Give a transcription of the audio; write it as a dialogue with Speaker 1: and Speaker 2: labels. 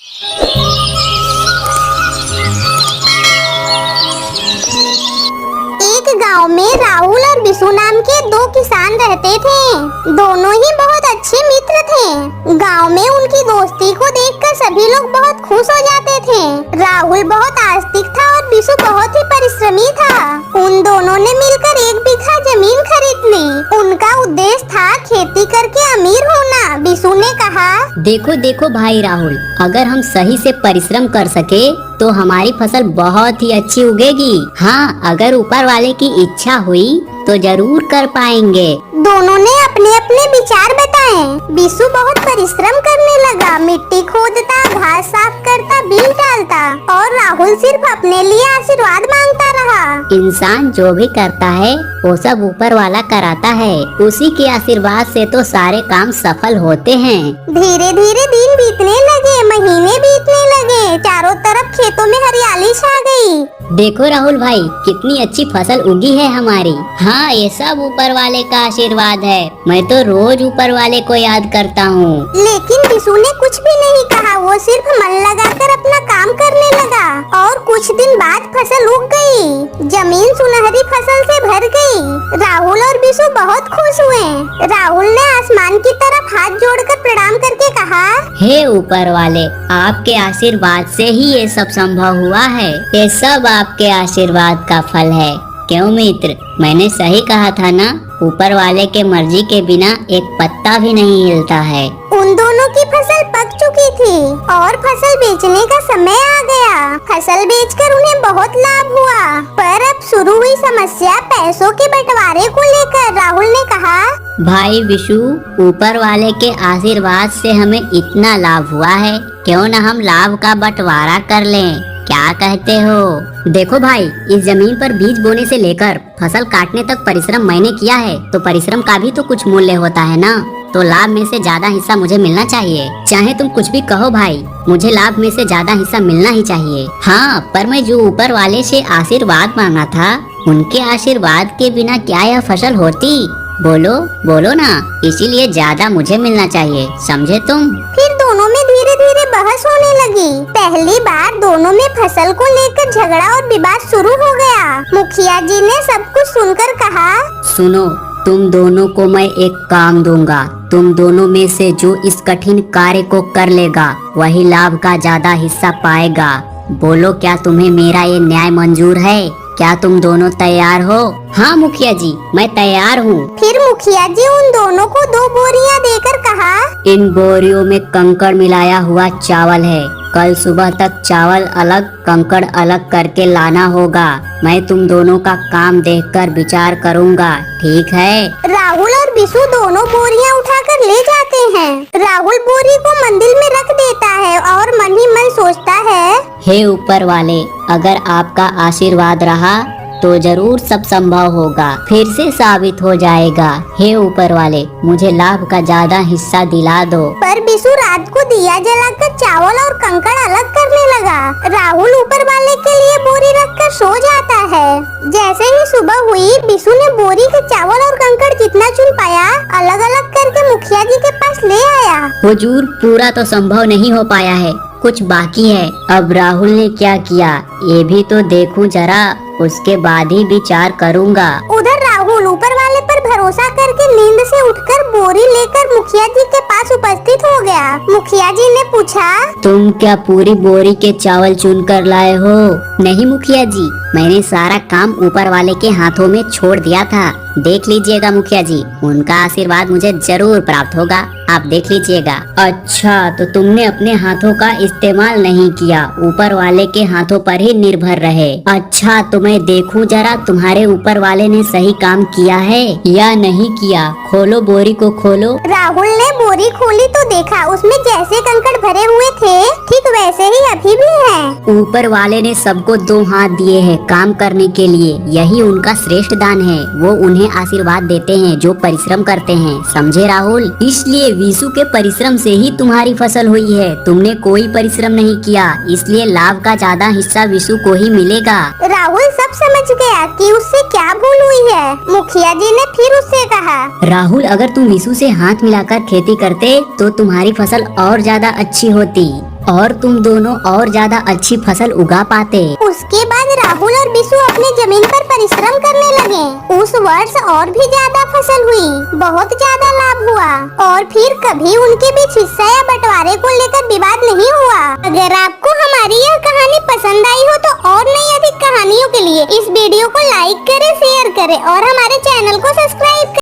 Speaker 1: एक गांव में राहुल और बिशु नाम के दो किसान रहते थे। दोनों ही बहुत अच्छे मित्र थे। गांव में उनकी दोस्ती को देखकर सभी लोग बहुत खुश हो जाते थे। राहुल बहुत आस्तिक था और बिशु बहुत ही परिश्रमी था। उन दोनों ने मिलकर 1 बीघा जमीन खरीद ली। उनका उद्देश्य था खेती करके अमीर होना। बिशु ने कहा,
Speaker 2: देखो देखो भाई राहुल, अगर हम सही से परिश्रम कर सके तो हमारी फसल बहुत ही अच्छी उगेगी। हाँ, अगर ऊपर वाले की इच्छा हुई तो जरूर कर पाएंगे।
Speaker 1: दोनों ने अपने अपने विचार बताए। बिशु बहुत परिश्रम करने लगा, मिट्टी खोदता, घास साफ करता, बीज डालता और राहुल सिर्फ अपने लिए आशीर्वाद मांगता रहा।
Speaker 2: इंसान जो भी करता है वो सब ऊपर वाला कराता है। उसी के आशीर्वाद से तो सारे काम सफल होते हैं।
Speaker 1: धीरे धीरे दिन बीतने लगे, महीने बीतने लगे। चारों तरफ खेतों में हरियाली छा गई।
Speaker 2: देखो राहुल भाई, कितनी अच्छी फसल उगी है हमारी। हाँ, ये सब ऊपर वाले का आशीर्वाद है। मैं तो रोज ऊपर वाले को याद करता हूँ।
Speaker 1: लेकिन बिशु ने कुछ भी नहीं कहा। वो सिर्फ मन लगाकर अपना काम करने लगा और कुछ दिन बाद फसल उग गई। जमीन सुनहरी फसल से भर गई। राहुल और बिशु बहुत खुश हुए। राहुल ने आसमान की तरफ हाथ जोड़कर प्रणाम करके कहा,
Speaker 2: हे ऊपर वाले, आपके आशीर्वाद से ही ये सब संभव हुआ है। ये सब आपके आशीर्वाद का फल है। क्यों मित्र, मैंने सही कहा था ना? ऊपर वाले के मर्जी के बिना एक पत्ता भी नहीं हिलता है।
Speaker 1: उन दोनों की फसल पक चुकी थी और फसल बेचने का समय आ गया। फसल बेचकर उन्हें बहुत लाभ हुआ, पर अब शुरू हुई समस्या पैसों के बंटवारे को लेकर। राहुल ने कहा,
Speaker 2: भाई बिशु, ऊपर वाले के आशीर्वाद से हमें इतना लाभ हुआ है, क्यों न हम लाभ का बंटवारा कर लें? क्या कहते हो? देखो भाई, इस जमीन पर बीज बोने से लेकर फसल काटने तक परिश्रम मैंने किया है, तो परिश्रम का भी तो कुछ मूल्य होता है ना। तो लाभ में से ज्यादा हिस्सा मुझे मिलना चाहिए। चाहे तुम कुछ भी कहो भाई, मुझे लाभ में से ज्यादा हिस्सा मिलना ही चाहिए। हाँ, पर मैं जो ऊपर वाले से आशीर्वाद मांगा था, उनके आशीर्वाद के बिना क्या यह फसल होती? बोलो बोलो ना, इसीलिए ज्यादा मुझे मिलना चाहिए, समझे तुम?
Speaker 1: फिर दोनों में धीरे धीरे बहस होने लगी। पहली बार दोनों में फसल को लेकर झगड़ा और विवाद शुरू हो गया। मुखिया जी ने सब कुछ सुनकर कहा,
Speaker 2: सुनो, तुम दोनों को मैं एक काम दूंगा। तुम दोनों में से जो इस कठिन कार्य को कर लेगा, वही लाभ का ज्यादा हिस्सा पाएगा। बोलो, क्या तुम्हें मेरा ये न्याय मंजूर है? क्या तुम दोनों तैयार हो? हाँ मुखिया जी, मैं तैयार हूँ।
Speaker 1: फिर मुखिया जी उन दोनों को 2 बोरियां देकर कहा,
Speaker 2: इन बोरियों में कंकड़ मिलाया हुआ चावल है। कल सुबह तक चावल अलग, कंकड़ अलग करके लाना होगा। मैं तुम दोनों का काम देखकर विचार करूँगा, ठीक है?
Speaker 1: राहुल और बिशु दोनों बोरियां उठाकर ले जाते हैं। राहुल बोरी को मंदिर में रख देता है और मन ही मन सोचता है,
Speaker 2: हे ऊपर वाले, अगर आपका आशीर्वाद रहा तो जरूर सब संभव होगा, फिर से साबित हो जाएगा। हे ऊपर वाले, मुझे लाभ का ज्यादा हिस्सा दिला दो।
Speaker 1: पर बिशु रात को दिया जलाकर चावल और कंकड़ अलग करने लगा। राहुल ऊपर वाले के लिए बोरी रखकर सो जाता है। जैसे ही सुबह हुई, बिशु ने बोरी के चावल और कंकड़ जितना चुन पाया अलग अलग करके मुखिया जी के पास ले आया।
Speaker 2: हुजूर, पूरा तो संभव नहीं हो पाया है, कुछ बाकी है। अब राहुल ने क्या किया, ये भी तो देखूं जरा, उसके बाद ही विचार करूंगा।
Speaker 1: उधर राहुल ऊपर वाले पर भरोसा करके नींद से उठकर बोरी लेकर मुखिया जी के पास उपस्थित हो गया। मुखिया जी ने पूछा,
Speaker 2: तुम क्या पूरी बोरी के चावल चुन कर लाए हो? नहीं मुखिया जी, मैंने सारा काम ऊपर वाले के हाथों में छोड़ दिया था। देख लीजिएगा मुखिया जी, उनका आशीर्वाद मुझे जरूर प्राप्त होगा, आप देख लीजिएगा। अच्छा, तो तुमने अपने हाथों का इस्तेमाल नहीं किया, ऊपर वाले के हाथों पर ही निर्भर रहे। अच्छा, तो मैं देखूं जरा तुम्हारे ऊपर वाले ने सही काम किया है या नहीं किया। खोलो, बोरी को खोलो।
Speaker 1: राहुल ने बोरी खोली तो देखा उसमें जैसे कंकड़ भरे हुए थे, ठीक वैसे ही अभी भी हैं।
Speaker 2: ऊपर वाले ने सबको 2 हाथ दिए हैं काम करने के लिए, यही उनका श्रेष्ठ दान है। वो उन्हें आशीर्वाद देते हैं जो परिश्रम करते हैं, समझे राहुल? इसलिए विशु के परिश्रम से ही तुम्हारी फसल हुई है। तुमने कोई परिश्रम नहीं किया, इसलिए लाभ का ज्यादा हिस्सा विशु को ही मिलेगा।
Speaker 1: राहुल सब समझ गया कि उससे क्या भूल हुई है। मुखिया जी ने फिर उससे कहा,
Speaker 2: राहुल, अगर तुम विशु से हाथ मिलाकर खेती करते तो तुम्हारी फसल और ज्यादा अच्छी होती। और तुम दोनों और ज्यादा अच्छी फसल उगा पाते।
Speaker 1: उसके बाद राहुल और बिशु अपने जमीन पर परिश्रम करने लगे। उस वर्ष और भी ज्यादा फसल हुई, बहुत ज्यादा लाभ हुआ और फिर कभी उनके बीच हिस्सा या बंटवारे को लेकर विवाद नहीं हुआ। अगर आपको हमारी यह कहानी पसंद आई हो तो और नई अधिक कहानियों के लिए इस वीडियो को लाइक करें, शेयर करें और हमारे चैनल को सब्सक्राइब करें।